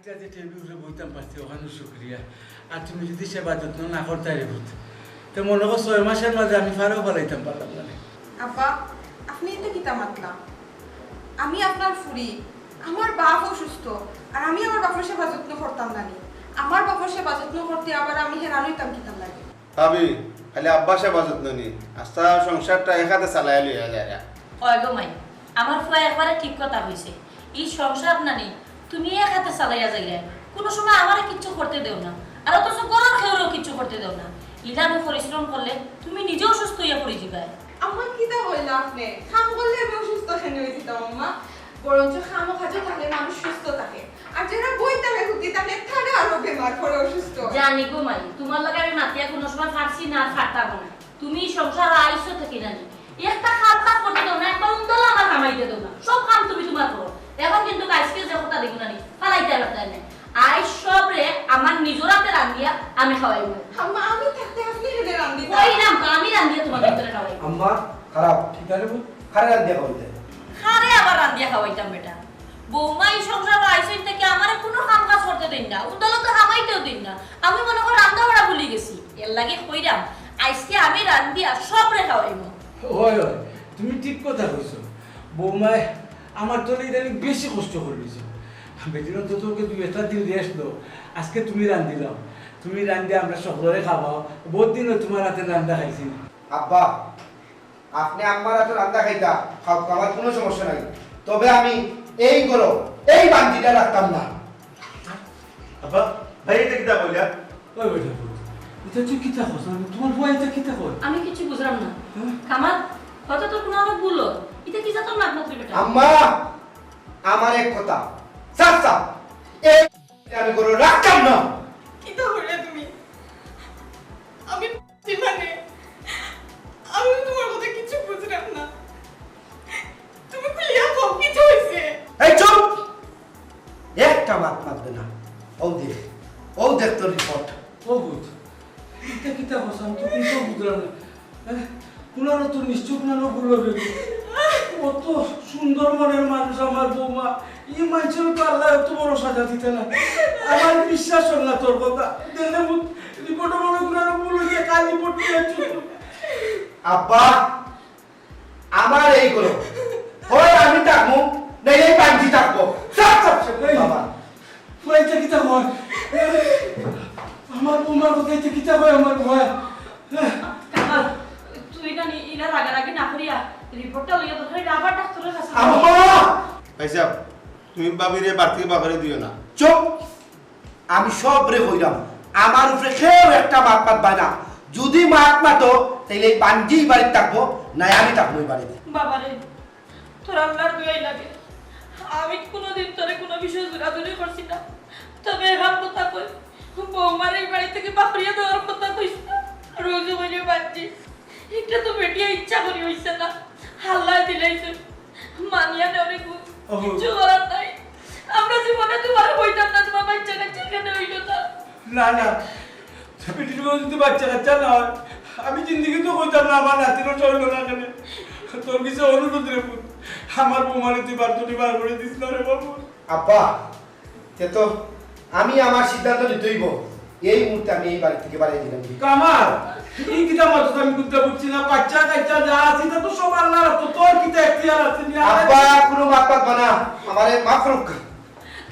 আজকে যে টেবিলে বইতাম পারছি ওখানে শুক্রিয়া। আর তুমি যদি সেবা যত্ন না করতে রে ভূত তো মনে করো 6 মাসের মাঝে আমি ফারেও পালাইতাম পারলাম না। আব্বা আপনি এটা কিতা মাতলা? আমি আপনার ফুরি, আমার বাপ অসুস্থ আর আমি আমার বাপের সেবা যত্ন করতাম না। আমার বাপের সেবা যত্ন করতে আবার আমি হেরান হইতাম কিতাম লাগে। ভাবি খালি আব্বা সেবা যত্ন নি আস্তা সংসারটা একাতে চালাই লইয়া যায়। ওই গো মাই আমার ফুয়া একবারে ঠিক কথা হইছে। এই সংসার নানি তুমি এক হাতে চালাইয়া যাইলে কোনো সময় আমারে কিচ্ছু করতে দেও না, আর অথচ গরম খেয়েও কিচ্ছু করতে দেও না। ইলানো পরিশ্রম করলে তুমি নিজেও সুস্থ হইয়া পড়ে যাবে। আমার কিতা হইলা আপনি খাম করলে আমি অসুস্থ খেয়ে হয়ে যেতাম আম্মা। বরঞ্চ খামো খাজো থাকলে মানুষ সুস্থ থাকে, আর যারা বই থাকে হুতি থাকে তারা আরো বেমার করে অসুস্থ। জানি গো মাই তোমার লগে আমি মাতিয়া কোনো সময় ফারছি না আর ফারতাম না। তুমি সংসার আইছো থেকে জানি একটা কাজ কাজ করতে দাও না, একবার উন্দল আমার কামাইতে দাও না, সব কাম তুমি তোমার করো। এখন কিন্তু আজকে যে কথা দেখো না ফালাইতে পারতে না। আই সব রে আমার নিজের হাতে রান্ধিয়া আমি খাওয়াইব। আম্মা আমি থাকতে আপনি হেলে রান্ধি ওই নাম তো আমি রান্ধিয়া তোমাদের ভিতরে খাওয়াইব। আম্মা খারাপ ঠিক আছে ভূত? খারাপ রান্ধিয়া খাওয়াইতে খারে আবার রান্ধিয়া খাওয়াইতাম বেটা। বৌমা এই সংসার আইসেন থেকে আমারে কোনো কাম কাজ করতে দেন না, উদলত খামাইতেও দেন না। আমি মনে করি রান্না বাড়া ভুলে গেছি, এর লাগে কইরাম আজকে আমি রান্ধিয়া সব রে খাওয়াইব। হয় হয় তুমি ঠিক কথা কইছো। বৌমায় আমার তো ইদানিং বেশি কষ্ট করে দিয়েছে। বেটির তো তোকে 2-1 দিন রেস্ট দাও। আজকে তুমি রান্ধিলাম, তুমি রান্ধে আমরা সকলে খাবাও। বহুত দিন তোমার হাতে রান্না খাইছি না। আব্বা আপনি আম্মার হাতে রান্না খাইতা খাও, আমার কোনো সমস্যা নাই, তবে আমি এই করো এই বান্তিটা রাখতাম না। আব্বা ভাই এটা কিতা বলিয়া ওই বেটা ভূত এটা তুই কিতা কস? তোমার বউ এটা কিতা কয়? আমি কিছু বুঝলাম না কামাল, হয়তো তোর কোনো অনেক ভুল। এটা কি জাতো না মাত্র বেটা? আম্মা আমার এক কথা সাফ সাফ এই আমি করো রাখতাম না। কিতা হইলা তুমি? আমি মানে আমি তোমার কথা কিছু বুঝলাম না। তুমি খুলিয়া কও কিছু হইছে? এই চুপ, একটা মাত মারবে না। ও দেখ তোর রিপোর্ট। ও ভূত এটা কিতা কস? আমি তো কিন্তু বুঝলাম না। পুনর তো নিশ্চয় পুনর ভুল হবে। কত সুন্দর মনের মানুষ আমার বৌমা। এই মানুষের তো আল্লাহ এত বড় সাজা দিতে না। আমার বিশ্বাস হল না তোর কথা। দেখলে রিপোর্ট মনে পুনর ভুল হয়ে কাল রিপোর্ট নিয়ে আব্বা আমার এই করো হয় আমি থাকবো না এই বান্তি থাকবো। সাফ সাফ সাফ বাবা ফুয়াইতে কিতা হয়? আমার বৌমার কথা এটা কিতা হয় আমার ভয়। কামাল তুই না ইলা রাগারাগি না করিয়া রিপোর্টটা লইয়া তো আবার ডাক্তারের কাছে আম্মা ভাই সাহেব তুমি বাবিরে বাড়তি বাকরে দিও না। চুপ, আমি সব রে কইরাম আমার উপরে কেউ একটা মাত পাতবা না। যদি মাত মাতো তাইলে এই বান্তি বাড়িতে থাকবো, নাই আমি থাকবো এই বাড়িতে। বাবারে তোর আল্লাহর দয়াই লাগে। আমি কোনোদিন তোরে কোনো বিষয় জোরাজুরি করছি না, তবে এবার কথা কই বৌমার এই বাড়ি থেকে বাপরিয়া দেওয়ার কথা কইস না। রোজ বলে বাচ্চি এটা তো বেটিয়া ইচ্ছা করি হইছে না, আল্লাহ দিলাইছে মানিয়া নেওয়ার কিছু করার নাই। আমরা জীবনে তোমার হইতাম না, তোমার বাচ্চা কাচ্চা এখানে হইল না। না না বেটির বউ যদি বাচ্চা কাচ্চা না হয় আমি জিন্দিগি তো কইতাম না আমার নাতিরও চলল না কেন। তোর কিছু অনুরোধ রে পুত, আমার বৌমারে তুই বার্তটি বার করে দিস না রে বাবু। আব্বা তে তো আমি আমার সিদ্ধান্ত নিতেইব। এই মুহূর্তে আমি এই বাড়ি থেকে বাড়ি দিলাম। কামাল এই কিতা মত আমি করতে বুঝছি না। বাচ্চা কাচ্চা যা আছে তা তো সব আল্লাহর, তো তোর কিতা এখতিয়ার আছে? আব্বা কোনো মাত পাতবা না, আমারে মাফ করুক।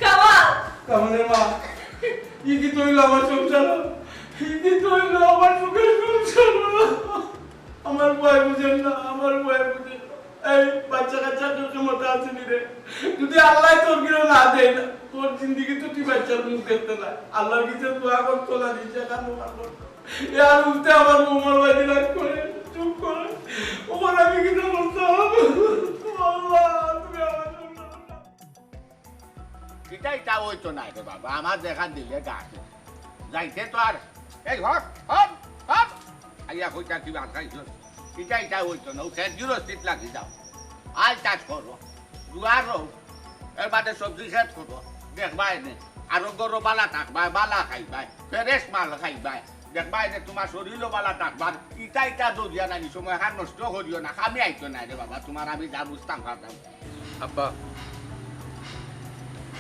কামাল কামালের মা ই কি তৈল আমার সংসার, ই কি তৈল আমার সুখের সংসার। আমার বয় বুঝেন না, আমার বয় বুঝেন না। এই বাচ্চা কাচ্চা তোর মতো আছে নি রে? যদি আল্লাহ তোর কিরো না দেয় না তোর জিন্দিগি তো তুই বাচ্চার মুখ দেখতে না। আল্লাহর কিছু দোয়া কর তোলা দিচ্ছে কারণ আর উঠতে আমার বৌমার বাড়ি রাগ করে চুপ করে ওপর আমি কিছু বলতে হবে। আল্লাহ তুমি আমার এটা হইতো না রে বাবা, আমার দেখা দিলে গাছে যাইতে তো আর এই হট হট হট আইয়া কইতা তুই আটকাইছ। এটা হইতো না, উঠে জিরোস্থিত লাগি যাও। আজ চাষ করো দুয়ার এর বাদে সবজি খেত করো, দেখবা এনে আরো গরু বালা থাকবাই, বালা খাইবাই, ফ্রেশ মাল খাইবাই, দেখবা এনে তোমার শরীরও বালা থাকবার। ইটা দরিয়া নানি সময় হার নষ্ট করিও না, খামি আইতো না রে বাবা। তোমার আমি যা বুঝতাম খাতাম। আব্বা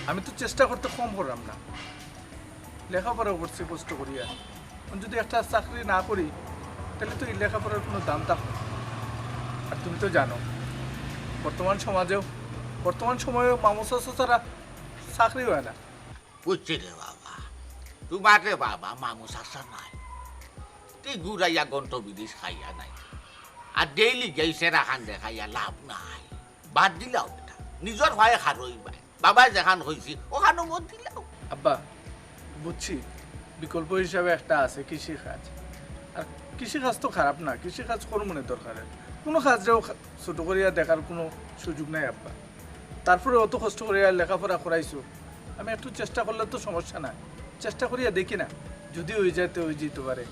আমি তো চেষ্টা করতে কম করলাম না, লেখাপড়াও করছি কষ্ট করিয়া। যদি একটা চাকরি না করি তাহলে তো এই লেখাপড়ার কোনো দাম থাকবে না। আর তুমি তো জানো বর্তমান সময়েও মামসা ছাড়া চাকরি হয় না। বুঝছি রে বাবা, তোমার রে বাবা মামু চাষা নাই, তুই ঘুরাইয়া গন্ত বিদিশ খাইয়া নাই, আর ডেইলি গেছে রাখান দেখাইয়া লাভ নাই। বাদ দিলাও বেটা, নিজের ভয়ে খারই পায়, বাবাই যেখান হয়েছি ওখানে মত দিলাও। আব্বা বুঝছি, বিকল্প হিসাবে একটা আছে কৃষিকাজ। আর কৃষিকাজ তো খারাপ না, কৃষিকাজ কর্মনে দরকার। কোনো কাজটাও ছোটো করিয়া দেখার কোনো সুযোগ নাই আব্বা। তারপরে অত কষ্ট করিয়া লেখাপড়া করাইছো, আমি একটু চেষ্টা করলে তো সমস্যা নাই। চেষ্টা করিয়া দেখি না, যদি হয়ে যায় তো হয়ে যেতে পারে,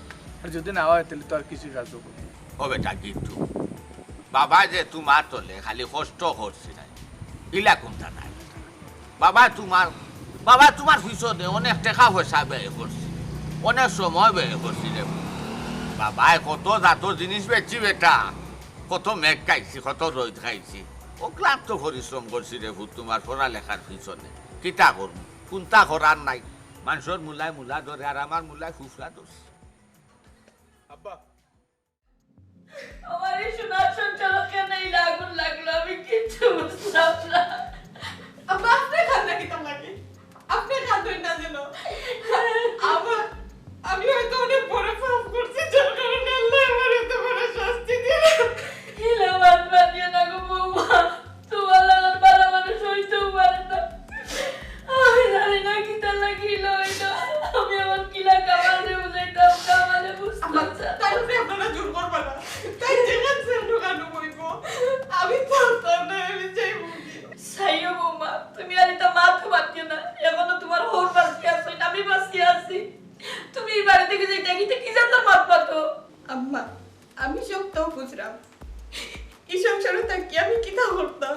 আর যদি না হয় তাহলে তো আর কৃষিকাজও করি। ও বেটা কিন্তু বাবা যে তোমার তলে খালি কষ্ট করছি নাই, ইলা কোনটা নাই বেটা। বাবা তোমার পিছনে অনেক টাকা পয়সা ব্যয় করছি, অনেক সময় ব্যয় করছি রে বাবাই। কত জাত জিনিস বেচছি বেটা, কত মেঘ খাইছি, কত রোদ খাইছি, ও ক্লান্ত পরিশ্রম করছি রে ভূত তোমার পড়ালেখার পিছনে। কিতা করবো, কোনটা করার নাই। মানুষের মূলায় মূলা ধরে, আর আমার মূলায় ফুফলা ধরছে। আব্বা আমার এই সোনার সংসার কেন এই আগুন লাগলো, আমি কিচ্ছু বুঝলাম না। আব্বা আপনি কান্না কিতাম লাগে, আপনি কাঁদবেন না যেন। আমি হয়তো অনেক বড় পাপ করছি, যার কারণে আল্লাহ আমার এত বড় শাস্তি দিল। হিলা বাদ বাদিয়ে না গো বৌমা, তোমার লাগার বালা মানুষ হইতেও পারে না। আমি জানি না কিতা লাগিল হইলো, আমি আমার কিলা কামালে বুঝাইতাম, কামালে বুঝতাম না। তাই আপনি আপনারা জোর করবেন না, তাই যেখান সে ঢোকানো বইব। আমি তো না, আমি যাইব কি? সাইও বৌমা, তুমি আর এটা মাথা বাঁধিও না, এখনো তোমার হোর বাঁচি আছো, আমি বাঁচি আছি। তুমি এই বাড়ি থেকে যে ডাকিতে কি জানতো মাত পাতো। আম্মা, আমি সবটাও বুঝলাম। এই সংসারে থাকি আমি কিতা করতাম?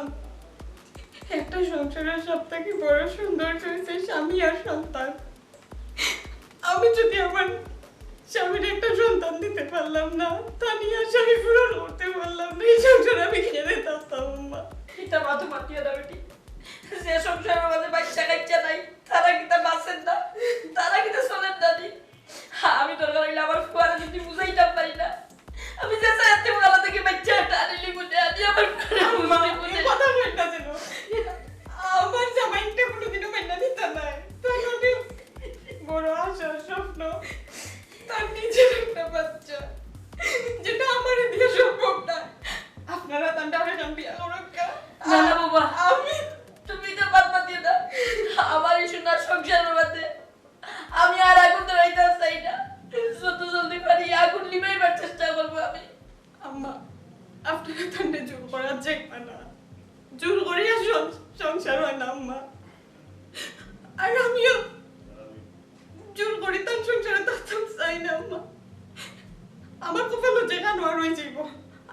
একটা সংসারের সব থেকে বড় সৌন্দর্য হয়েছে স্বামী আর সন্তান। আমি যদি আমার স্বামীর একটা সন্তান দিতে পারলাম না, তা নিয়ে আর স্বামী পূরণ করতে পারলাম না, এই সংসারে আমি খেলে থাকতাম। আম্মা, এটা মাথা বাঁধিও না বেটি, যে সংসারের মাঝে বাচ্চা কাচ্চা নাই তারা কিতা বাঁচেন না, তারা কিতা চলেন না নি। আমি দরকার হইলে আমার ফুয়ারে যদি বুঝাইতাম পারি না, আমি যে চাইতে ওলা থেকে বাচ্চাটা আনিলি বুঝে আনি আমার আম্মা, এই কথা বলেন না যেন। আমার জামাইটা কোনোদিনও মেনে নিতে নাই। তার অনেক বড় আশা, স্বপ্ন, তার নিজের একটা বাচ্চা, যেটা আমার দিয়ে সম্ভব না। আপনারা তার ডাবে যান বিয়া করক্কা। না না বাবা, আমি তুমি তো বাদ বাঁধিও না, আমার এই সোনার সংসারের মধ্যে আমি আর আগুন ধরাইতে চাই না। যত জলদি পারি আগুন লিবাইবার চেষ্টা করবো আমি। আম্মা, আপনারা তান্ডে জোর করা যাইবে না। জোর করিয়া সংসার হয় না আম্মা। আর আমিও জোর করি তার সংসারে থাকতাম চাই না আম্মা। আমার কপালও যেখানে আর হয়ে যাইব,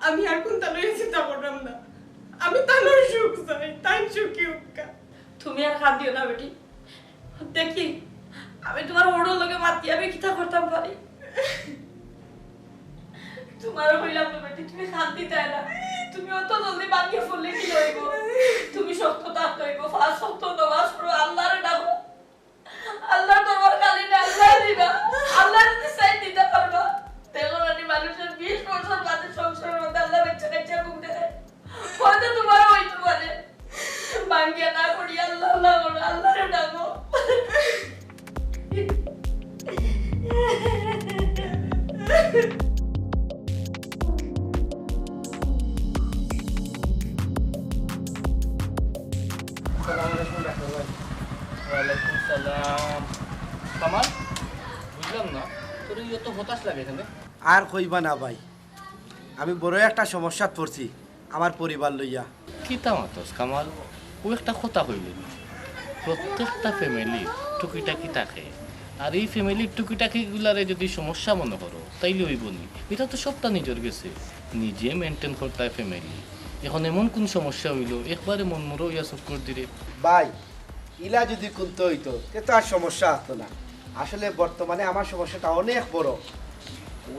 আমি আর কোন তালয়ে চিন্তা করলাম না। আমি তানোর সুখ চাই, তাই সুখী উৎকা। তুমি আর খাদ দিও না বেটি, দেখি আমি তোমার ওড়োর লোকে মাতি আমি কিতা করতাম পারি। তোমার হইলাম না বেটি, তুমি খাদ দিতে না, তুমি অত জলদি বানিয়ে ফুললে কি হইব? তুমি শক্ত থাকতে হইব, ফাঁস শক্ত নমাজ পড়ো, আল্লাহরে ডাকো, আল্লাহর তোমার কালি না, আল্লাহ দিবা, আল্লাহ যদি চাই দিতে পারবা। দেখো রানি, মানুষের 20 বছর বাদে সংসারের মধ্যে আল্লাহ বাচ্চা কাচ্চা ঘুম দেয়, হয়তো তোমার হইতে পারে। ভাঙ্গিয়া না করি আল্লাহ আল্লাহ করো, আল্লাহরে ডাকো। ওয়ালাইকুম সালাম। কামাল, বুঝলাম না তোর এত হতাশ লাগে এখানে। আর কইবা না ভাই, আমি বড় একটা সমস্যাত পড়ছি আমার পরিবার লইয়া। কিতা মাতস কামাল, ও একটা কথা হইল, প্রত্যেকটা ফ্যামিলি টুকিটাকি থাকে, আর এই ফ্যামিলির টুকিটাকি গুলারে যদি সমস্যা মনে করো তাইলে হইব নি। এটা তো সবটা নিজের গেছে, নিজে মেনটেন করতে হয় ফ্যামিলি। এখন এমন কোন সমস্যা হইল একবারে মন মরো ইয়া সব করে দিলে। ভাই, ইলা যদি কুনতে হইতো তো আর সমস্যা হতো না। আসলে বর্তমানে আমার সমস্যাটা অনেক বড়,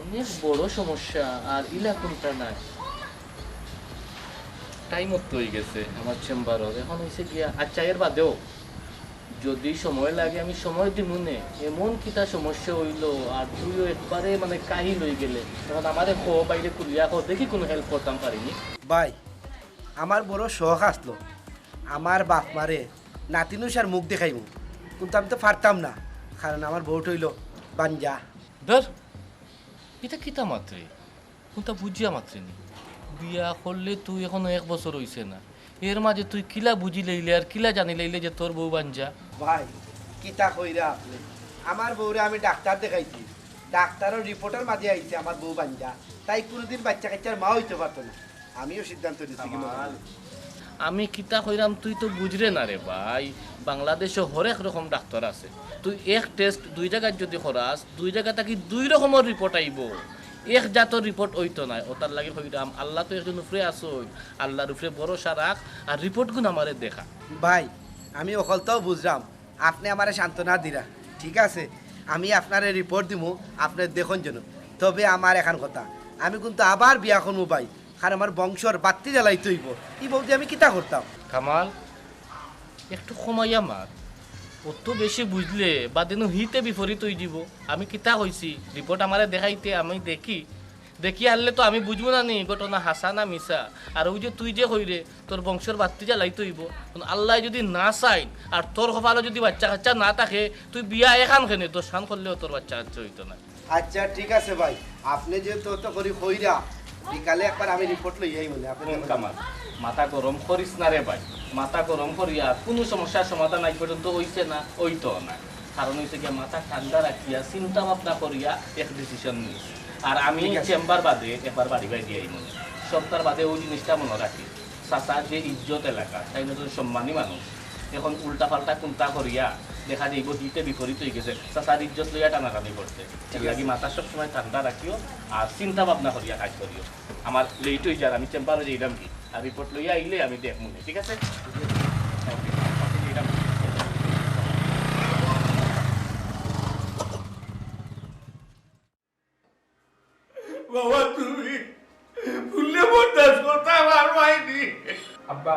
অনেক বড় সমস্যা, আর ইলা কোনটা নাই। টাইম হয়ে গেছে আমার চেম্বারও, এখন হয়েছে গিয়া। আচ্ছা এর বাদেও যদি সময় লাগে আমি সময় দিব নে। এমন কিতা সমস্যা হইল আর তুইও একবারে মানে কাহিল হয়ে গেলে তখন আমারে খো বাইরে কুলিয়া খো দেখি কোনো হেল্প করতাম পারিনি। ভাই আমার বড় শখ আসলো আমার বাপ মারে নাতিনুষার মুখ দেখাইব, কিন্তু আমি তো পারতাম না, কারণ আমার বউট হইল বাঞ্জা। ধর এটা কিতা মাত্রে কোনটা বুঝিয়া মাত্রে নি। বিয়া করলে তুই এখনো 1 বছর হইছে না, এর মাঝে তুই কিলা বুঝি লইলে আর কিলা জানি লইলে যে তোর বউ বাঞ্জা। ভাই কিতা কইরা আপনি, আমার বউরে আমি ডাক্তার দেখাইছি, ডাক্তারের রিপোর্টের মাঝে আইছে আমার বউ বাঞ্জা, তাই কোনোদিন বাচ্চা কাচ্চার মা হইতে পারতো না। আমিও সিদ্ধান্ত নিচ্ছি কি আমি কিতা কইরাম তুই তো বুঝরে না রে ভাই। বাংলাদেশে হরেক রকম ডাক্তার আছে, তুই এক টেস্ট 2 জায়গায় যদি করাস 2 জায়গা থাকি 2 রকমের রিপোর্ট আইব, এক জাতর রিপোর্ট হইতো না। ওটার লাগে কইরাম আল্লাহ তো একজন উপরে আসই, আল্লাহর উপরে ভরসা রাখ আর রিপোর্টগুলো আমারে দেখা। ভাই আমি অকলতাও বুঝলাম, আপনি আমারে সান্ত্বনা দিরা, ঠিক আছে আমি আপনারে রিপোর্ট দিব আপনার দেখুন জন্য। তবে আমার এখন কথা, আমি কিন্তু আবার বিয়া করবো ভাই, কারণ আমার বংশর বাত্তি জ্বালাইতে হইব। এই বৌদি আমি কিতা করতাম? কামাল একটু কমাইয়া মার, অত বেশি বুঝলে বা দিন হিতে বিপরীত হয়ে যাব। আমি কিতা হইছি রিপোর্ট আমারে দেখাইতে আমি দেখি আনলে তো আমি বুঝবো না নি ঘটনা হাসা না মিশা। আর ওই যে তুই যে হইরে তোর বংশের বাত্তি জ্বালাইতে হইব, আল্লাহ যদি না চাই আর তোর কপালে যদি বাচ্চা কাচ্চা না থাকে তুই বিয়া এখান খেনে তোর সান করলেও তোর বাচ্চা কাচ্চা হইতো না। আচ্ছা ঠিক আছে ভাই, আপনি যেহেতু অত করি হইরা বিকালে একবার আমি রিপোর্ট লইয়াই বলে আপনি কামাল মাথা গরম করিস না রে ভাই, মাথা গরম করিয়া কোনো সমস্যার সমাধান আজ পর্যন্ত হইছে না, হইতো না। কারণ হইছে গিয়া মাথা ঠান্ডা রাখিয়া চিন্তা ভাবনা করিয়া এক ডিসিশন নিস। আর আমি চেম্বার বাদে একবার বাড়ি বাড়ি দিয়ে মনে সপ্তাহ বাদে ওই জিনিসটা মনে রাখি, চাচার যে ইজ্জত এলাকা তাই নতুন সম্মানী মানুষ এখন উল্টা পাল্টা কুন্তা করিয়া দেখা যাইব হিতে বিপরীত হয়ে গেছে, চাচার ইজ্জত লইয়া টানাটানি করতে। এর লাগি মাথা সবসময় ঠান্ডা রাখিও আর চিন্তা ভাবনা করিয়া কাজ করিও। আমার লেট হয়ে যার আমি চেম্বারে যাইলাম কি আর রিপোর্ট লইয়া আইলে আমি দেখ মনে, ঠিক আছে? বাবা তুমি ভুললে বলতাস কথা আমার হয়নি। আব্বা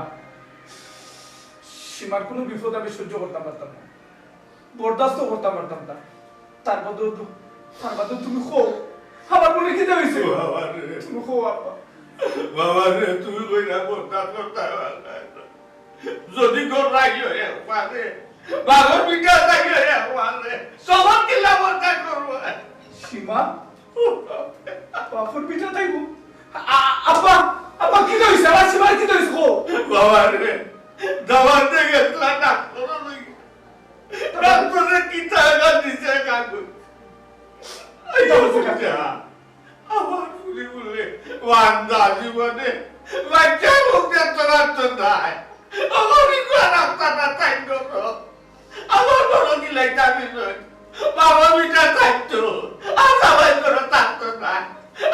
সীমার কোনো বিপদ আমি সহ্য করতে পারতাম না, বরদাস্ত করতে পারতাম না। তার বাদে তুমি খো আমার মনে কি হয়েছে বাবা রে তুমি খো আব্বা। বাবা রে তুমি কইরা বলতাস কথা যদি ঘর রাখি হয়ে পারে বাবার পিঠা থাকি হয়ে পারে সবার কিলা বলতা করবো। সীমা বাপুর পিঠা তাইব আব্বা আব্বা কি হইছে আমার সীমার কি হইছে খো বাবা রে দাবার থেকে ডাক্তারে কি টাকা দিছে কাকু আমার ফুলি বলে ওয়ান্দা জীবনে বাচ্চা মুখে তোরা তো নাই আমার ডাক্তারটা তাই করো আমার বড় গিলাই দাবি নয় বাবা মিটা থাকতো আর সবাই করে থাকতো না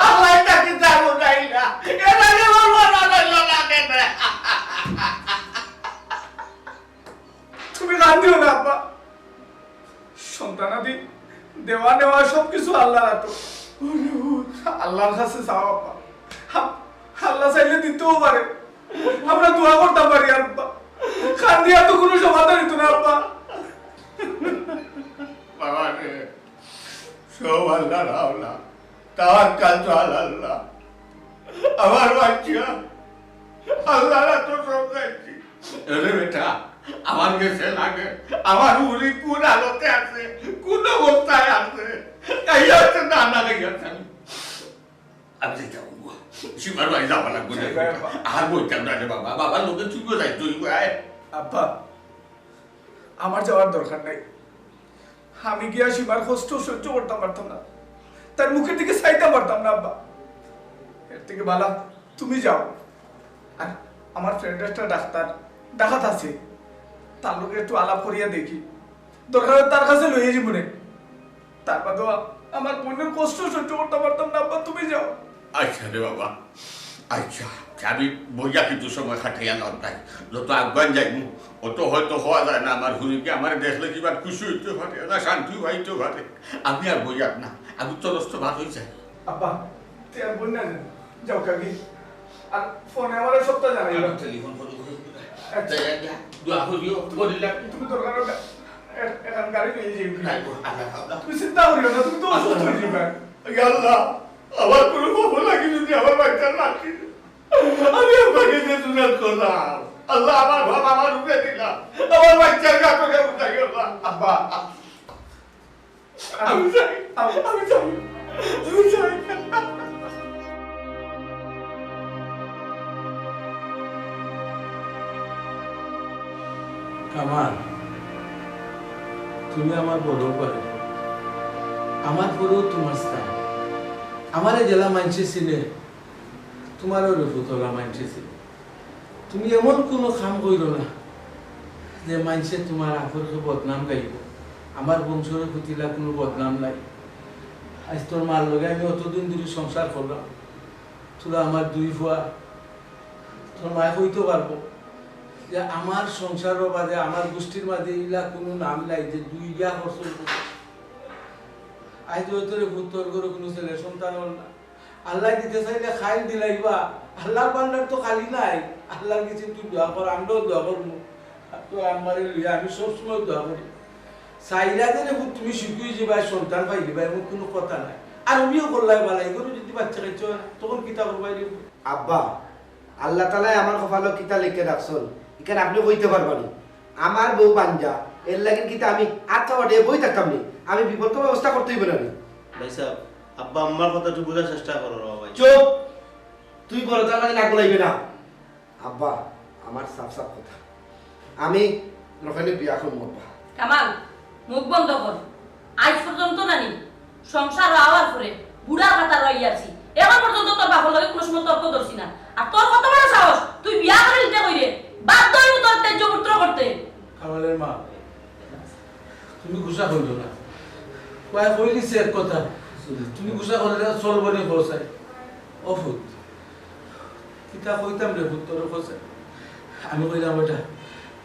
আল্লাহ তাকে যাবো নাই না এর আগে বলবো না লাগে না। তুমি গান দিও না আব্বা, সন্তানাদি দেওয়া নেওয়া সবকিছু আল্লাহর হাতে, আল্লাহর কাছে চাও আব্বা, আল্লাহ চাইলে দিতেও পারে, আমরা দোয়া করতে পারি আব্বা, খান দিয়া তো কোনো সমাধান হইতো না আব্বা। বাবা রে সব আল্লাহর আওলা তাওয়াক্কাল তো আল্লাহ। আমার বাচ্চা আল্লাহর তো সব যাইছি রে বেটা আমার কাছে লাগে আমার উনি কোন আলোতে আছে কোন অবস্থায় আছে এই হচ্ছে না না গেছে আমি যাই যাবো সীমার বাড়ি যাওয়া লাগবে আর বলতাম না রে বাবা বাবার লোকে চুপ যাই তুই আব্বা আমার যাওয়ার দরকার নাই, আমি গিয়া সীমার কষ্ট সহ্য করতে পারতাম না, তার মুখের দিকে চাইতে পারতাম না আব্বা। এর থেকে ভালো তুমি যাও, আর আমার ফ্রেন্ড একটা ডাক্তার ডাকাত আছে, তার লোকে একটু আলাপ করিয়া দেখি, দরকার তার কাছে লইয়ে যাবো রে। তার বাদেও আমার বোনের কষ্ট সহ্য করতে পারতাম না আব্বা, তুমি যাও। আচ্ছা রে বাবা আচ্ছা আমি বইয়া কিন্তু সময় খাটাইয়া লাভ নাই, যত আগুয়ান যাইমু অত হয়তো হওয়া যায় না। আমার হুড়িকে আমার দেখলে কিবা খুশি হইতে পারে না শান্তি হইতে পারে, আমি আর বইয়ার না আমি তরস্ত ভাত হয়ে যাই। আব্বা তুই আর বোন না যাও কাকি, আর ফোনে আমার সপ্তাহ জানাই টেলিফোন করে দোয়া করিও বলিলাম তুমি দরকার এখন গাড়ি নিয়ে যাই আইবো, আল্লাহ খাওয়া। তুমি চিন্তা করিও না, তুমি তো অসুস্থ হয়ে যাবে। আল্লাহ আমার কোনো খবর লাগে যদি আমার বাচ্চা রাখি আমি আপনাকে যে দুনাত করলাম আল্লাহ আমার ভাব আমার উপরে দিলাম আমার বাচ্চার গাছকে উঠাই আল্লাহ আব্বা আমি চাই আমি চাই আমি চাই কামাল তুমি আমার বড় করে আমার পরেও তোমার স্থান আমার জেলা মানছে ছিলে তোমারও রুফুতলা মানছে ছিল তুমি এমন কোনো কাম করো না যে মানছে তোমার আখরকে বদনাম গাইব আমার বংশের পুতিলা কোনো বদনাম নাই আজ তোর মার লগে আমি অতদিন ধরে সংসার করলাম তোরা আমার দুই ফুয়া তোর মায় হইতে পারবো যে আমার সংসারের বাদে আমার গোষ্ঠীর মাঝে ইলা কোনো নাম নাই যে দুই গিয়া খরচ আজ তোরে ভূতর করে কোনো ছেলে সন্তান হল না আল্লাহ দিতে চাইলে খাইল দিলাইবা আল্লাহর বান্দার তো খালি নাই আল্লাহর কাছে তুই দোয়া কর আমরাও দোয়া করবো তো আমার আমি সবসময় দোয়া করি চাইলা দিলে তুমি শিখুই যাবা সন্তান পাই দিবা এমন কোনো কথা নাই আর আমিও করলাই বালাই করে যদি বাচ্চা খাইছ তখন কিতা করবাই দিব আব্বা আল্লাহ তালাই আমার কপালে কিতা লিখে রাখছেন এখানে আপনি বইতে পারবেন আমার বউ বাঞ্জা এর লাগে কিতা আমি আচ্ছা ওটা বই থাকতাম নি আমি বিপদ ব্যবস্থা করতে হইব না ভাই সাহেব আব্বা আম্মার কথা একটু বোঝার চেষ্টা করো ভাই। চুপ তুই বলো তার মানে না বলাইবে না আব্বা আমার সাফ সাফ কথা আমি ওখানে বিয়া করবো আব্বা কামাল মুখ বন্ধ কর আজ পর্যন্ত নানি সংসার হওয়ার পরে বুড়া কাটা রইয়াছি এখন পর্যন্ত তোর বাপর লগে কোনো সময় তর্ক করছি না আর তোর কত বড় সাহস তুই বিয়া করে নিতে কইরে বাধ্য হইব তোর তেজ পুত্র করতে কামালের মা তুমি গুসা করল না কয় কইলিছে এক কথা তুমি গুসা করলে চলব নি বসাই অফুত কিতা কইতাম রে ভূত তোর বসাই আমি কইলাম ওটা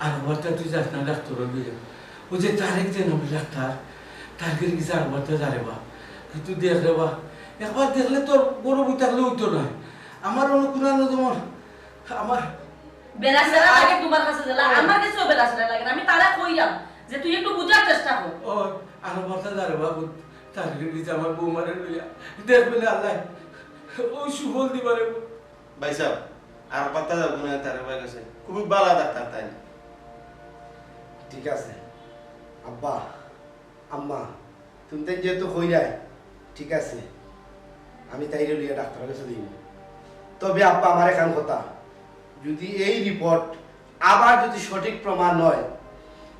আর বার্তা তুই যাস না ডাক্তার দিয়ে ও যে তারেক যে নাম ডাক্তার তারকে কিছু আর বার্তা যারে বা কিন্তু দেখ রে বা একবার দেখলে তোর বড় বই থাকলে উঠতো না আমার অনুকুলানো তোমার আমার বেলাসেরা লাগে তোমার কাছে জেলা আমার কাছেও বেলাসেরা লাগে আমি তারা কইলাম যে তুই একটু বুঝার চেষ্টা কর ও আর বার্তা যারে বাবু তারকে কিছু আমার বউ মারে লইয়া দেখবে না আল্লাহ ওই সুফল দিবারে ভাই সাহেব আর পাতা যাবো না তার ভাই কাছে খুবই ভালো ডাক্তার তাই ঠিক আছে আব্বা আম্মা তুমি তো যেহেতু হই যায় ঠিক আছে আমি তাইরে লইয়া ডাক্তারের কাছে দিই তবে আব্বা আমার এখান কথা যদি এই রিপোর্ট আবার যদি সঠিক প্রমাণ নয়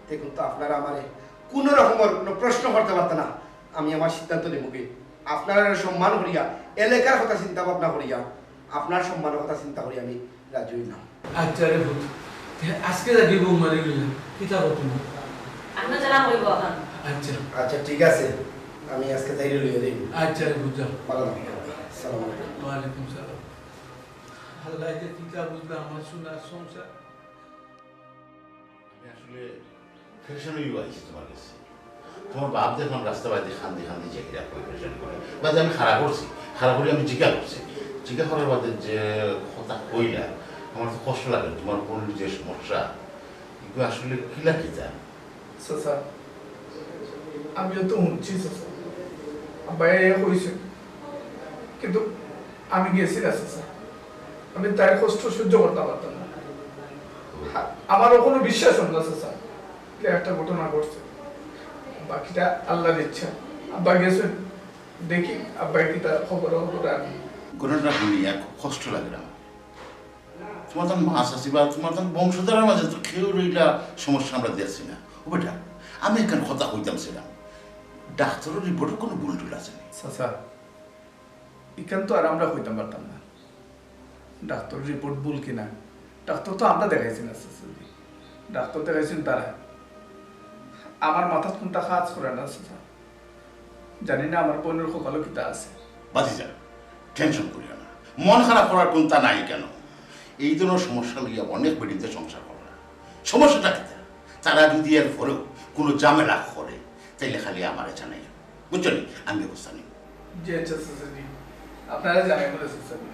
দেখুন তো আপনারা আমারে কোনো রকমের কোনো প্রশ্ন করতে পারত না আমি আমার সিদ্ধান্ত নেব কি আপনারা সম্মান করিয়া এলাকার কথা চিন্তা ভাবনা করিয়া আপনার সম্মানের কথা চিন্তা করি আমি রাজি হইলাম আচ্ছা রে ভূত আজকে যাবি বউ মারি লইলাম কিতা করতো না আমরা জেলা কইব এখন আচ্ছা আচ্ছা ঠিক আছে আমি আজকে তাইরে লইয়া দিই আচ্ছা রে ভূত যাও ভালো থাকবেন আসসালামু আলাইকুম ওয়ালাইকুম সালাম আল্লাহ যে কিতা বুঝলো আমার সোনার সংসার আমি আসলে ফ্যাশন হয়ে আইছি তোমার কাছে তোমার বাপ দেখলাম রাস্তা বাদে খান্দি খান্দি চেকিরা করে ফ্যাশন করে বাদে আমি খারাপ করছি খারাপ করে আমি জিজ্ঞা করছি জিজ্ঞা করার বাদে যে কথা কইলা আমার তো কষ্ট লাগে তোমার কোন যে সমস্যা এগুলো আসলে কিলা কি যায় চাচা আমিও তো শুনছি চাচা আব্বাই কইছে কিন্তু আমি গেছি না চাচা আমি তার কষ্ট সহ্য করতে পারতাম না আমারও কোনো বিশ্বাস হল না চাচা যে একটা ঘটনা ঘটছে বাকিটা আল্লাহর ইচ্ছা আব্বা গেছে দেখি আব্বাই কি তার খবর আমি ঘটনাটা শুনিয়া খুব কষ্ট লাগে আমার তোমার তখন মাছ আছি বা তোমার তখন বংশধরের মাঝে তো কেউ রইলা সমস্যা আমরা দেখছি না ও বেটা আমি এখানে কথা কইতাম ছিলাম ডাক্তারের রিপোর্টে কোনো ভুল টুল আছে চাচা এখান তো আর আমরা কইতাম পারতাম না ডাক্তার রিপোর্ট ভুল কিনা ডাক্তার তো আমরা দেখাইছি না চাচা ডাক্তার দেখাইছেন তারা আমার মাথা কোনটা কাজ করে না চাচা জানি না আমার বোনের কপালও কিতা আছে বাজি যান টেনশন করিও না মন খারাপ করার কোনটা নাই কেন এই ধরনের সমস্যা লইয়া অনেক বেড়িতে সংসার করা সমস্যাটা কি তারা যদি এর পরেও কোনো ঝামেলা করে তাইলে খালি আমারে জানাই বুঝছো নি আমি ব্যবস্থা নিই জি আচ্ছা চাচাজি আপনারা জানেন বলে চাচাজি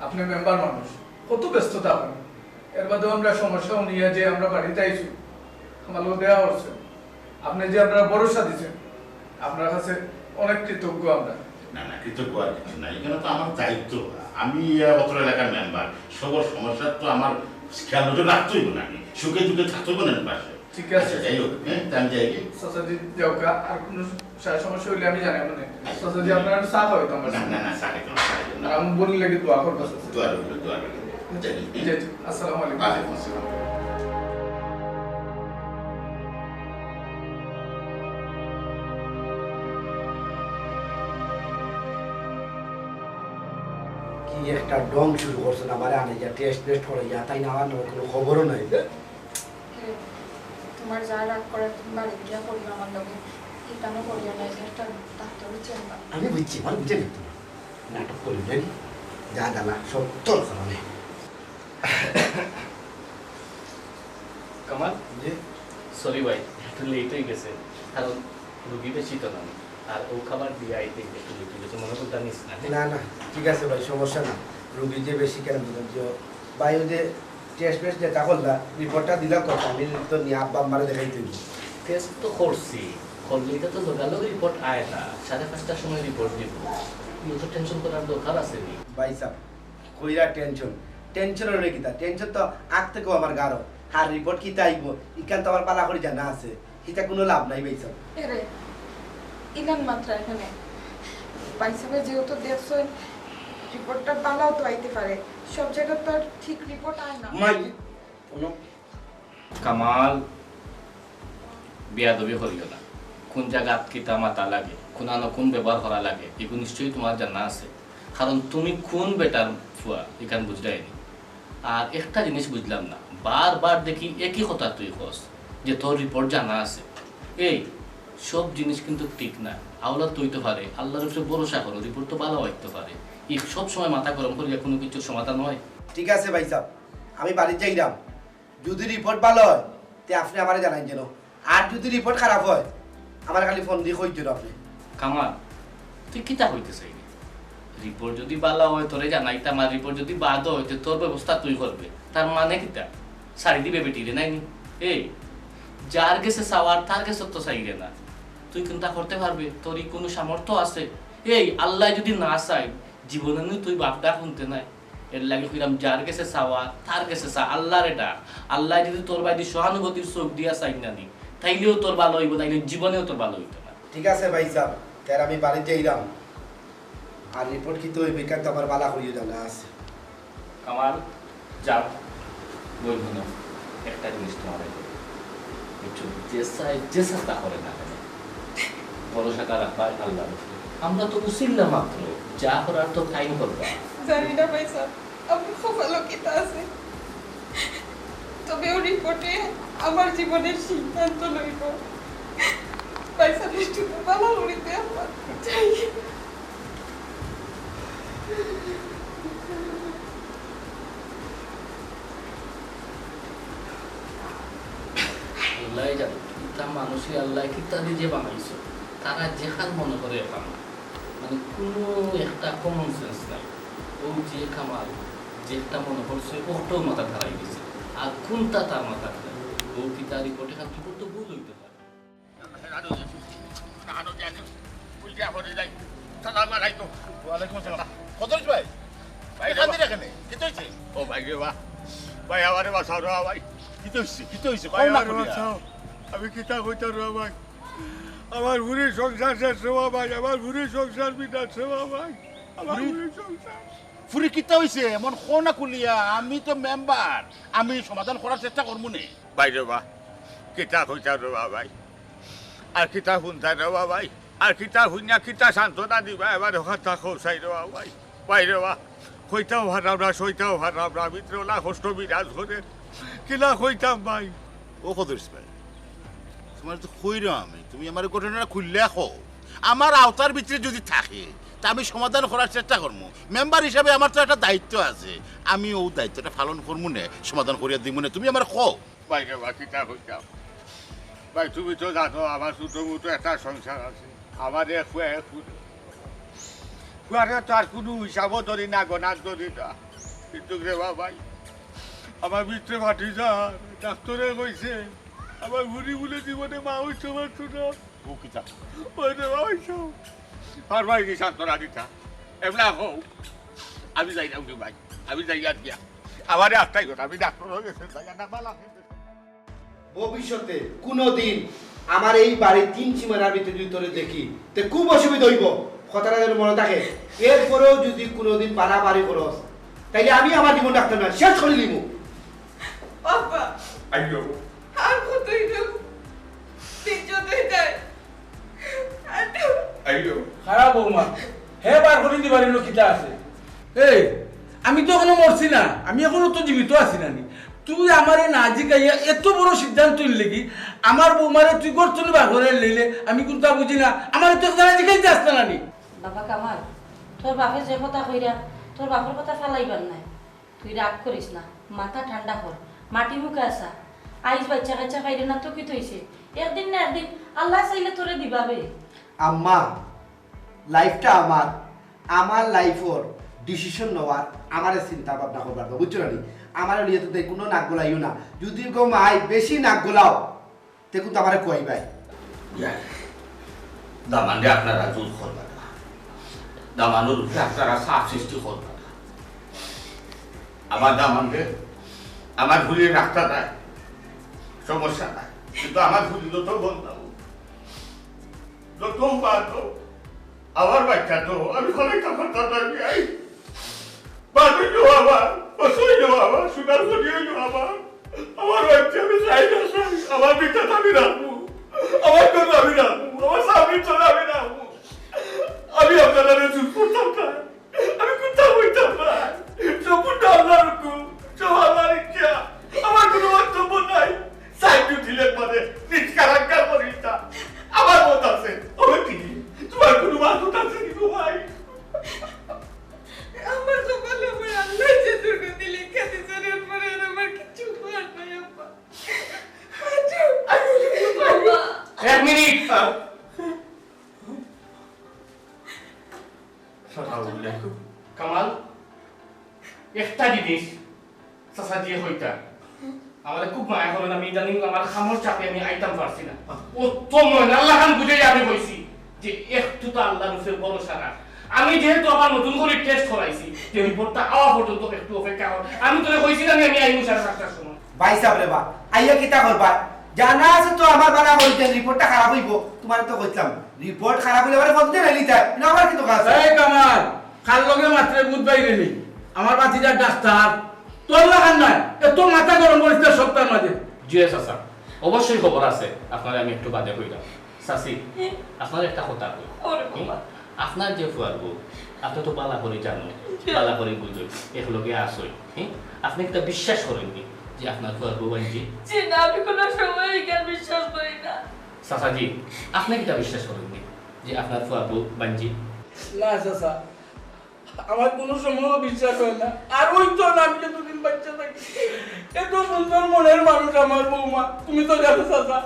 আপনি মেম্বার মানুষ কত ব্যস্ততা আপনি এর বাদেও আমরা সমস্যাও নিয়ে যে আমরা বাড়িতে আইছি আমার লোক দেওয়া হচ্ছে আপনি যে আপনারা ভরসা দিচ্ছেন আপনার কাছে অনেক কৃতজ্ঞ আমরা। না না কৃতজ্ঞ আর কিছু না, এখানে তো আমার দায়িত্ব। আমি অত্র এলাকার মেম্বার, সবার সমস্যা তো আমার খেয়াল নজর রাখতেই না, আমি সুখে দুঃখে থাকতেই না পাশে। ঠিক আছে। যাই হোক, হ্যাঁ আমি যাই। সোসাইটি যাওকা আর কোনো সমস্যা হইলে আমি জানি মানে সোসাইটি আপনার একটু চা খাওয়াইতো আমার না না না সাড়ে কেন আর আমি বলি লাগে দোয়া করবো। দোয়া রইল, দোয়া রইল। যাই। আসসালামু আলাইকুম। ওয়ালাইকুম আসসালাম। কি একটা ডং শুরু করছেন আমার আনে যা টেস্ট টেস্ট করে যা তাই না আমার কোনো খবরও নাই। তোমার যা রাগ করে তুমি বাড়ি গিয়া করিও আমার লগে ইটানো করিও না যে একটা ডাক্তারের চেম্বার। আমি বুঝছি মানে বুঝে নিত নাটক করি জানি যা গালা সব তোর কারণে। কামাল যে সরি ভাই একটু লেট হয়ে গেছে, কারণ রুগী বেশি তো না, আর ও খাবার দিয়ে আইতে একটু লেট হয়ে গেছে, মনে করতে নিস না। না না ঠিক আছে ভাই সমস্যা না, রুগী যে বেশি কেন বুঝলাম যে ভাই ওই যে টেস্ট ফেস্ট যেটা করলা রিপোর্টটা দিলাম কথা আমি তো নিয়ে আব্বা আম্মারে দেখাই দিবি। টেস্ট তো করছি, করলে এটা তো লোকালো রিপোর্ট আয় না, 5:30টার সময় রিপোর্ট দিব। তুই তো টেনশন করার দরকার আছে নি ভাই সাহেব কইরা টেনশন হলে কিতা টেনশন তো আগ থেকেও আমার গারো আর রিপোর্ট কিতা আইব ইকান তো আমার পালা করে জানা আছে, এটা কোনো লাভ নাই ভাই সাহেব। এরে ইলান মাত্রা এখানে পাইসাবে যেহেতু দেখছেন রিপোর্টটা ভালোও তো আইতে পারে, সব জায়গায় তো আর ঠিক রিপোর্ট আয় না। মাই কোনো কামাল বিয়াদবি করিও না, কোন জায়গাত কিতা মাতা লাগে, কোন ব্যবহার করা লাগে এগুলো নিশ্চয়ই তোমার জানা আছে, কারণ তুমি কোন বেটার ফুয়া এখান বুঝলাইনি। আর একটা জিনিস বুঝলাম না, বারবার দেখি একই কথা তুই কস যে তোর রিপোর্ট জানা আছে। এই সব জিনিস কিন্তু ঠিক না, আওলাদ তৈতে পারে, আল্লাহর উপরে ভরসা করো, রিপোর্ট তো ভালো হইতে পারে। এই সব সময় মাথা গরম করিয়া কোনো কিছুর সমাধান হয়। ঠিক আছে ভাই সাহেব আমি বাড়িতে যাইলাম, যদি রিপোর্ট ভালো হয় তে আপনি আমারে জানাই যেন, আর যদি রিপোর্ট খারাপ হয় আমার খালি ফোন দিয়ে কই দিন আপনি। কামাল তুই কিতা হইতে চাই, রিপোর্ট যদি ভালো হয় তোরে জানাইতাম, আর রিপোর্ট যদি বাদ হয় তোর ব্যবস্থা তুই করবে, তার মানে কিতা সারি দিবে বেটিরে নাইনি। এই যার গেছে চাওয়ার তার গেছে তো চাইরে না, তুই কোনটা করতে পারবে, তোর কোনো সামর্থ্য আছে? এই আল্লাহ যদি না চাই জীবনে তুই বাপটা শুনতে নাই, এর লাগে কইলাম যার গেছে চাওয়া তার গেছে চা, আল্লাহর এটা আল্লাহ যদি তোর বাইদি সহানুভূতির চোখ দিয়া চাই না নি, তাইলেও তোর ভালো হইব, তাইলে জীবনেও তোর ভালো হইতো না। ঠিক আছে ভাই সাহেব তার আমি বাড়িতে যাইলাম, আর রিপোর্ট কি তো ওই তো আমার বালা করিয়ে জানা আছে। কামাল যাও বলবো না, একটা জিনিস তোমার একটু যে চেষ্টা করে না কেন ভরসাটা রাখবা আল্লাহর উপরে, আমরা তো উসিল্লা মাত্র, যা করার তো টাইম করবা। জানি না পয়সা আমি খুব আলোকিত আছে, তবে ও রিপোর্টে আমার জীবনের সিদ্ধান্ত লইব। পয়সা দৃষ্টিতে ভালো করিতে আমার চাই। আল্লাহ জানো তা মানুষই আল্লাহ কিতা দিয়ে বানাইছো, তারা যেখান মনে করে এখন মানে কোনো একটা কমন সেন্স নাই। ও যে কামাল যেটা মনে করছে ওটাও মাথা ধারাই দিছে, আর কোনটা তার মাথা ধারাই ও কি তার রিপোর্টে খান রিপোর্ট তো ভুল হইতে পারে। ও ভাই রে ভাই, ভাই আমারে বাঁচাও রে ভাই, কি হইছে আমি কিতা কইতাম রে ভাই, আমার বুড়ির সংসার শেষ হওয়া ভাই, আমার বুড়ির সংসার বিনাশ হওয়া ভাই, আমার বুড়ির সংসার। ফুরি কিতা হইছে এমন খো না কুলিয়া, আমি তো মেম্বার, আমি সমাধান করার চেষ্টা করবো নে। ভাই রে বা কিতা কইতা রে ভাই, আর কিতা শুনতা রে ভাই, আর কিতা শুনিয়া কিতা সান্ত্বনা দিবা, এবার কথা খোসাই রে ভাই। ভাই রে বা কইতাও ভাড়াম না, সইতাও ভাড়াম না, ভিতরে ওলা কষ্ট বিরাজ করে কিলা কইতাম ভাই। ও কদরিস ভাই, তোমার তো কইরো আমি, তুমি আমার ঘটনাটা খুললে খো, আমার আওতার ভিতরে যদি থাকে তা আমি সমাধান করার চেষ্টা করবো। মেম্বার হিসাবে আমার তো একটা দায়িত্ব আছে, আমি ও দায়িত্বটা পালন করবো না, সমাধান করিয়া দিব না, তুমি আমার খো। ভাই রে বা কিতা কইতাম ভাই, তুমি তো জানো আমার ছোটো মোটো একটা সংসার আছে, আমার খুয়ারে তো আর কোনো হিসাবও ধরি না, গণার ধরি না, কিন্তু রে ভাই আমার ভিতরে ফাটি যা ডাক্তরে কইছে আমার ঘুরি বলে জীবনে মা হইছ পারছো না ও কিতা ওই যে মা হইছ পারবাই কি সান্তনা দিতা এমলা হও আমি যাই না ভাই আমি যাই আর গিয়া আমারে আটটাই কথা আমি ডাক্তার হয়ে গেছে যাই না বালা ভবিষ্যতে কোনোদিন আমার এই বাড়ির 3 সীমানার ভিতরে দেখি তে খুব অসুবিধা হইব, কথাটা যেন মনে থাকে। এরপরেও যদি কোনোদিন বাড়াবাড়ি করস তাইলে আমি আমার জীবন রাখতে না, শেষ করে নিব। বাবা আইয়ো আর কতই তো তিনজনই দেয় আইয়ো খারাপ বৌমা হে বার করে দিবার কিতা আছে। এই আমি তো এখনো মরছি না, আমি এখনো তো জীবিত আছি না। তুই আমারে না জিগাইয়া এত বড় সিদ্ধান্ত নিলি, আমার বৌমারে তুই করছলি বার করে লইলে আমি কিন্তু বুঝি না, আমার তো জানা জিগাইতে আসতে না। বাবা কামাল, তোর বাপে যে কথা কইরা তোর বাপের কথা ফেলাইবার নাই। তুই রাগ করিস না, মাথা ঠান্ডা কর, মাটি মুখে আসা। আইস বাচ্চা কাচ্চা খাইলে না তো কি তৈছে, একদিন না একদিন আল্লাহ চাইলে তোরে দিবাবে। আম্মা, লাইফটা আমার লাইফর ডিসিশন নেওয়ার আমার চিন্তা ভাবনা করবার না, বুঝছো না? আমার নিয়ে তো কোনো নাক গোলাইও না, যদি গো মাই বেশি নাক গোলাও তে কিন্তু আমার কই ভাই দামানরে আপনারা জোর করবেন না, দামানোর উপরে আপনারা চাপ সৃষ্টি করবেন না। আমার দামানকে আমার ভুলিয়ে রাখতে দেয় সমস্যা নাই, কিন্তু আমার ভুলি যত বন্ধ যত বাদ আমার বাচ্চা তো আমি অনেক কথা দাঁড়িয়ে বাদুই আমার বসই আমার সুগার করিয়ে আমার বাচ্চা আমি চাই না চাই আমার পিঠা আমি রাখবো, আমার কথা আমি রাখবো, আমার স্বামীর চলে আমি রাখবো। আমি আপনারা চুপ করতাম না, আমি কোথাও হইতাম না, সম্পূর্ণ আল্লাহর হুকুম, সব আল্লাহর ইচ্ছা, আমার কোনো বক্তব্য নাই। সাইডু ঢিলের পরে নিষ্কারাঙ্কার করিতা আমার মত আছে, ওই কি তোমার কোনো বাধা আছে কি ভাই? আমার কপালে আমার আল্লাহ যে দুর্গতি লিখে দিয়েছে, এরপরে আর আমার কিছু করার নাই আব্বা। বাবা, 1 মিনিট। কামাল, একটা জিনিস চাচা দিয়ে হইতা আমার খুব মায়া করেন। আমি ইদানিং আমার খামর চাপে আমি আইতাম পারছি না। ও তো মনে আল্লাহ খান বুঝে আমি কইছি যে একটু তো আল্লাহর উপরে ভরসা রাখ। আমি যেহেতু আবার নতুন করে টেস্ট করাইছি, যে রিপোর্টটা আওয়া পর্যন্ত একটু অপেক্ষা কর। আমি তোরে কইছি না আমি আইমু 7:30টার সময়। ভাই সাহেব রে বা আইয়া কিতা করবা, জানা আছে তো আমার বানা বলতে রিপোর্টটা খারাপ হইব, তোমার তো কইতাম রিপোর্ট খারাপ হইলে আবার কত দিন আইলিতা না আমার কি তো কাজ। এই কামাল, কাল লগে মাত্র বুধ বাইরে নি আমার বাতিজার ডাক্তার তোর লাগান নাই, এত মাথা গরম করিস না সপ্তাহের মাঝে। জি চাচা, অবশ্যই খবর আছে, আপনারা আমি একটু বাদে কইলাম। চাচি, আপনার একটা কথা কই, আপনার যে ফুয়ার বউ আপনি তো পালা করে জানো, পালা করে বুঝো, একলগে আসই। আপনি একটা বিশ্বাস করেননি যে আপনার ফুয়ার বউ আনছি? যে না, আমি কোনো সময় এখানে বিশ্বাস করি না। চাচাজি, আপনি কিটা বিশ্বাস করেননি যে আপনার ফুয়ার বউ বানজি? না চাচা, আমার কোনো সময় বিশ্বাস হয় না। আর ওই তো না, আমি যতদিন বাচ্চা থাকি এত সুন্দর মনের মানুষ আমার বৌমা, তুমি তো জানো চাচা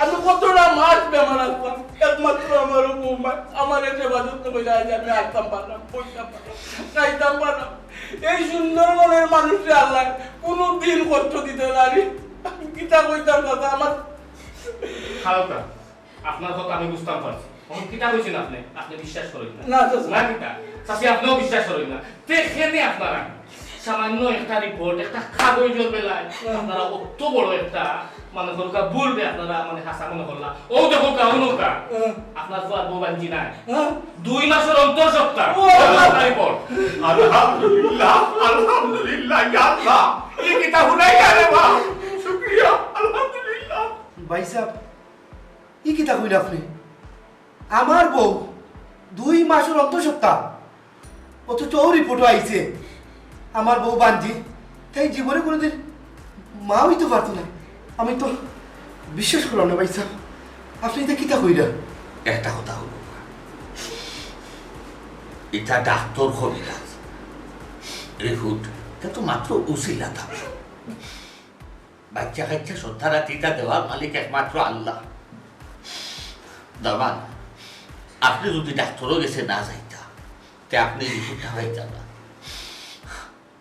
আমি কতটা মাস বেমার আসলাম, একমাত্র আমার বৌমা আমার সেবা যত্ন করে আজ আমি আসতাম পারলাম, পড়তাম পারলাম, খাইতাম পারলাম। এই সুন্দর মনের মানুষকে আল্লাহ কোনো দিন কষ্ট দিতে পারি। আমি কিতা কইতাম চাচা, আমার হালকা আপনার কথা আমি বুঝতাম পারছি। কিতা কইছেন আপনি? আপনি বিশ্বাস করেন না? না চাচা, না কিতা চাচি, আপনিও বিশ্বাস করেন না। দেখেনি আপনারা সামান্য একটা রিপোর্ট, একটা কাগজের বেলায় আপনারা অত বড় একটা মানে কলকা বলবে আপনারা মানে হাসা মনে করলা। ও দেখো কাউনকা আপনার তো আর বউ বানজি নাই, 2 মাসের অন্তর সপ্তাহ রিপোর্ট। আলহামদুলিল্লাহ আলহামদুলিল্লাহ ইয়া আল্লাহ, এই কিতাব নাই আরে বাহ, শুকরিয়া আলহামদুলিল্লাহ। ভাই সাহেব ই কিতা কইলা আপনি? আমার বউ 2 মাসের অন্তঃসত্ত্বা, অথচ ও রিপোর্ট আইছে আমার বউ বানজি, তাই জীবনে কোনোদিন মা হইতে পারতো না। আমি তো বিশ্বাস করলাম না ভাই সাহেব, আপনি এটা কিতা কইরা? একটা কথা হলো, এটা ডাক্তার কবিরাজ রিপোর্ট, এটা তো মাত্র উসিলা থাকে। বাচ্চা কাচ্চা শ্রদ্ধারা টিকা দেওয়ার মালিক একমাত্র আল্লাহ। দামান, আপনি যদি ডাক্তারও গেছে না যাইতা তে আপনি রিপোর্টটা হইতা না।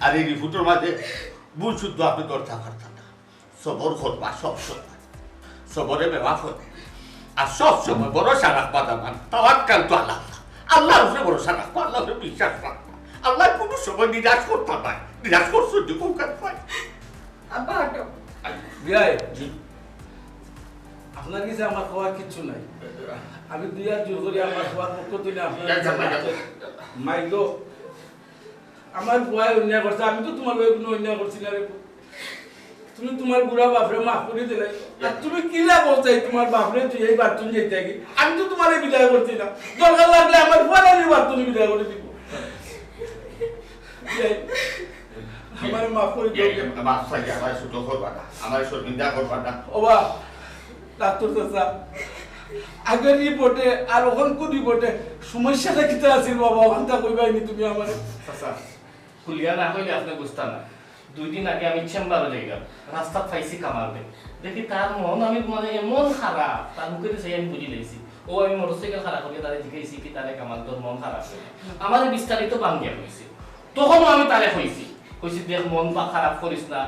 আর এই রিপোর্টের মাঝে ভুল শুদ্ধ আপনি করতে পারতেন না। সবর করবা সব সময়। সবরে বেমাফ হতে আর সব সময় ভরসা রাখবা দামান তাওয়াক্কাল তো আল্লাহ আল্লাহর উপরে ভরসা রাখবা আল্লাহর উপরে বিশ্বাস রাখবা আল্লাহ কোনো সময় নিরাশ করতে পারে নিরাশ করছো যে কোন কাজ পায় আব্বা হাঁটো। বিয়াই আপনার কাছে আমার খাওয়ার কিচ্ছু নাই আমি দুই হাত জোর করি আমার খাওয়ার পক্ষ তুলে আপনার মাইলো আমার বুয়াই অন্যায় করছে আমি তো তোমার বই কোনো অন্যায় করছি না রে তুমি তোমার বুড়া বাপরে মাফ করে দিলে আর তুমি কিলা বলছাই তোমার বাপরে তুই এই বাথরুম যেতে কি আমি তো তোমার বিদায় করছি না দরকার লাগলে আমার বুয়ারের বাথরুম বিদায় করে দিব আমার মাফ করে দিও আমার সাথে আমার ছোট করবা না আমার শর্মিন্দা করবা না ওবা ডাক্তার চাচা আগের রিপোর্টে আর ওখান কোন রিপোর্টে সমস্যাটা কিতা আছিল বাবা ওখানটা কইবাইনি তুমি আমার চাচা খুলিয়া না হইলে আপনি বুঝতা না 2 দিন আগে আমি চেম্বারে যাইলাম রাস্তা পাইছি কামালে দেখি তার মন আমি মানে এমন খারাপ তার মুখে সেই আমি বুঝি লাইছি ও আমি মোটরসাইকেল খারাপ করে তারে জিজ্ঞাসি কি তারে কামাল তোর মন খারাপ আমার বিস্তারিত বাঙ্গিয়া হয়েছে তখনও আমি তারে কইছি দেখ মন বা খারাপ করিস না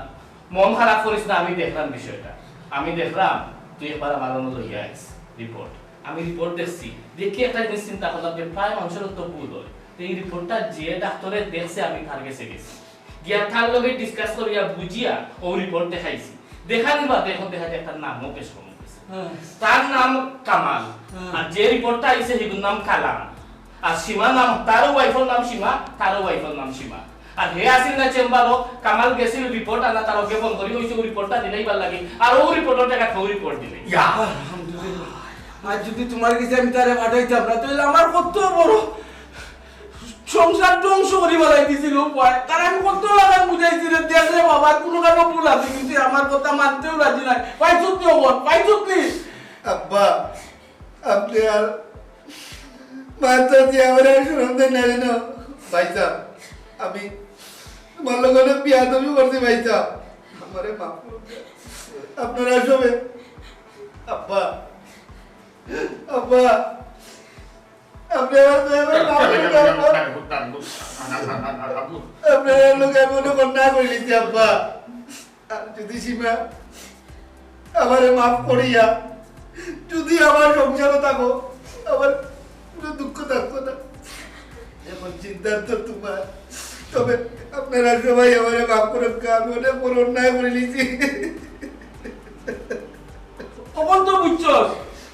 মন খারাপ করিস না আমি দেখলাম বিষয়টা আমি দেখলাম তুই একবার আমার মনে লইয়া আইস রিপোর্ট আমি রিপোর্ট দেখছি দেখি একটা জিনিস চিন্তা করলাম যে প্রায় মানুষের তো ভুল হয় এই রিপোর্টটা যে ডাক্তারে দেখছে আমি তার কাছে গেছি গিয়া তার লগে ডিসকাস করিয়া বুঝিয়া ও রিপোর্ট দেখাইছি দেখানি বাদে এখন দেখা যায় তার নামও পেশ করুন তার নাম কামাল আর যে রিপোর্টটা আইছে সেগুলোর নাম কালাম আর সীমা নাম তারও ওয়াইফের নাম সীমা তারও ওয়াইফের নাম সীমা আর হে আসিল না চেম্বারও কামাল গেছিল রিপোর্ট আনা তার ওকে ফোন করি ওই রিপোর্টটা দিলেই ভাল লাগে আর ও রিপোর্টের টাকা ও রিপোর্ট দিলে আলহামদুলিল্লাহ আর যদি তোমার কাছে আমি তারে পাঠাইতাম না তাহলে আমার কত বড় সংসার ধ্বংস করি বলাই দিছিল উপায় তার আমি কত লাগান বুঝাইছি রে দেশে বাবার কোনো কারো ভুল আছে কিন্তু আমার কথা মানতেও রাজি নাই পাইছত নি ওর পাইছত নি আব্বা আপনি আর মাতা যে আমার শুনতে না কেন ভাইসা আমি তোমার লোকের বিয়া তুমি করছি ভাইসা আমারে মাফ করুন আপনারা সবে আব্বা আব্বা আপনি আপনার লোক মনে কন্যা করে নিচ্ছি আব্বা আর যদি সীমা আমারে মাফ করিয়া যদি আমার সংসারও থাকো আমার কোনো দুঃখ থাকতো না এখন সিদ্ধান্ত তোমার তবে আপনারা সবাই আমারে মাফ করেন আমি অনেক বড় অন্যায় করে নিয়েছি কখন তো বুঝছস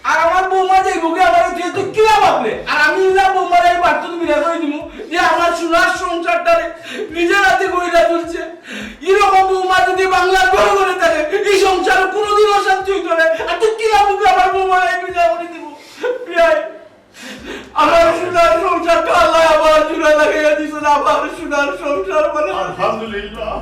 আর আমার বৌমা যে ভোগে আমার তুই কি ভাবলে আর আমি না বৌমার এই বার্তা তুমি রেখে দিমু যে আমার সোনার সংসারটারে নিজের হাতে গড়িয়া তুলছে এরকম বৌমা যদি বাংলার ঘরে ঘরে থাকে এই সংসারে কোনোদিন অশান্তি হইতো না আর তুই কি ভাবলে আমার বৌমার এই বিদায় করে দিব প্রিয়াই আমার সোনার সংসারটা আল্লাহ আবার জুড়ে লাগিয়ে দিছে না আমার সোনার সংসার মানে আলহামদুলিল্লাহ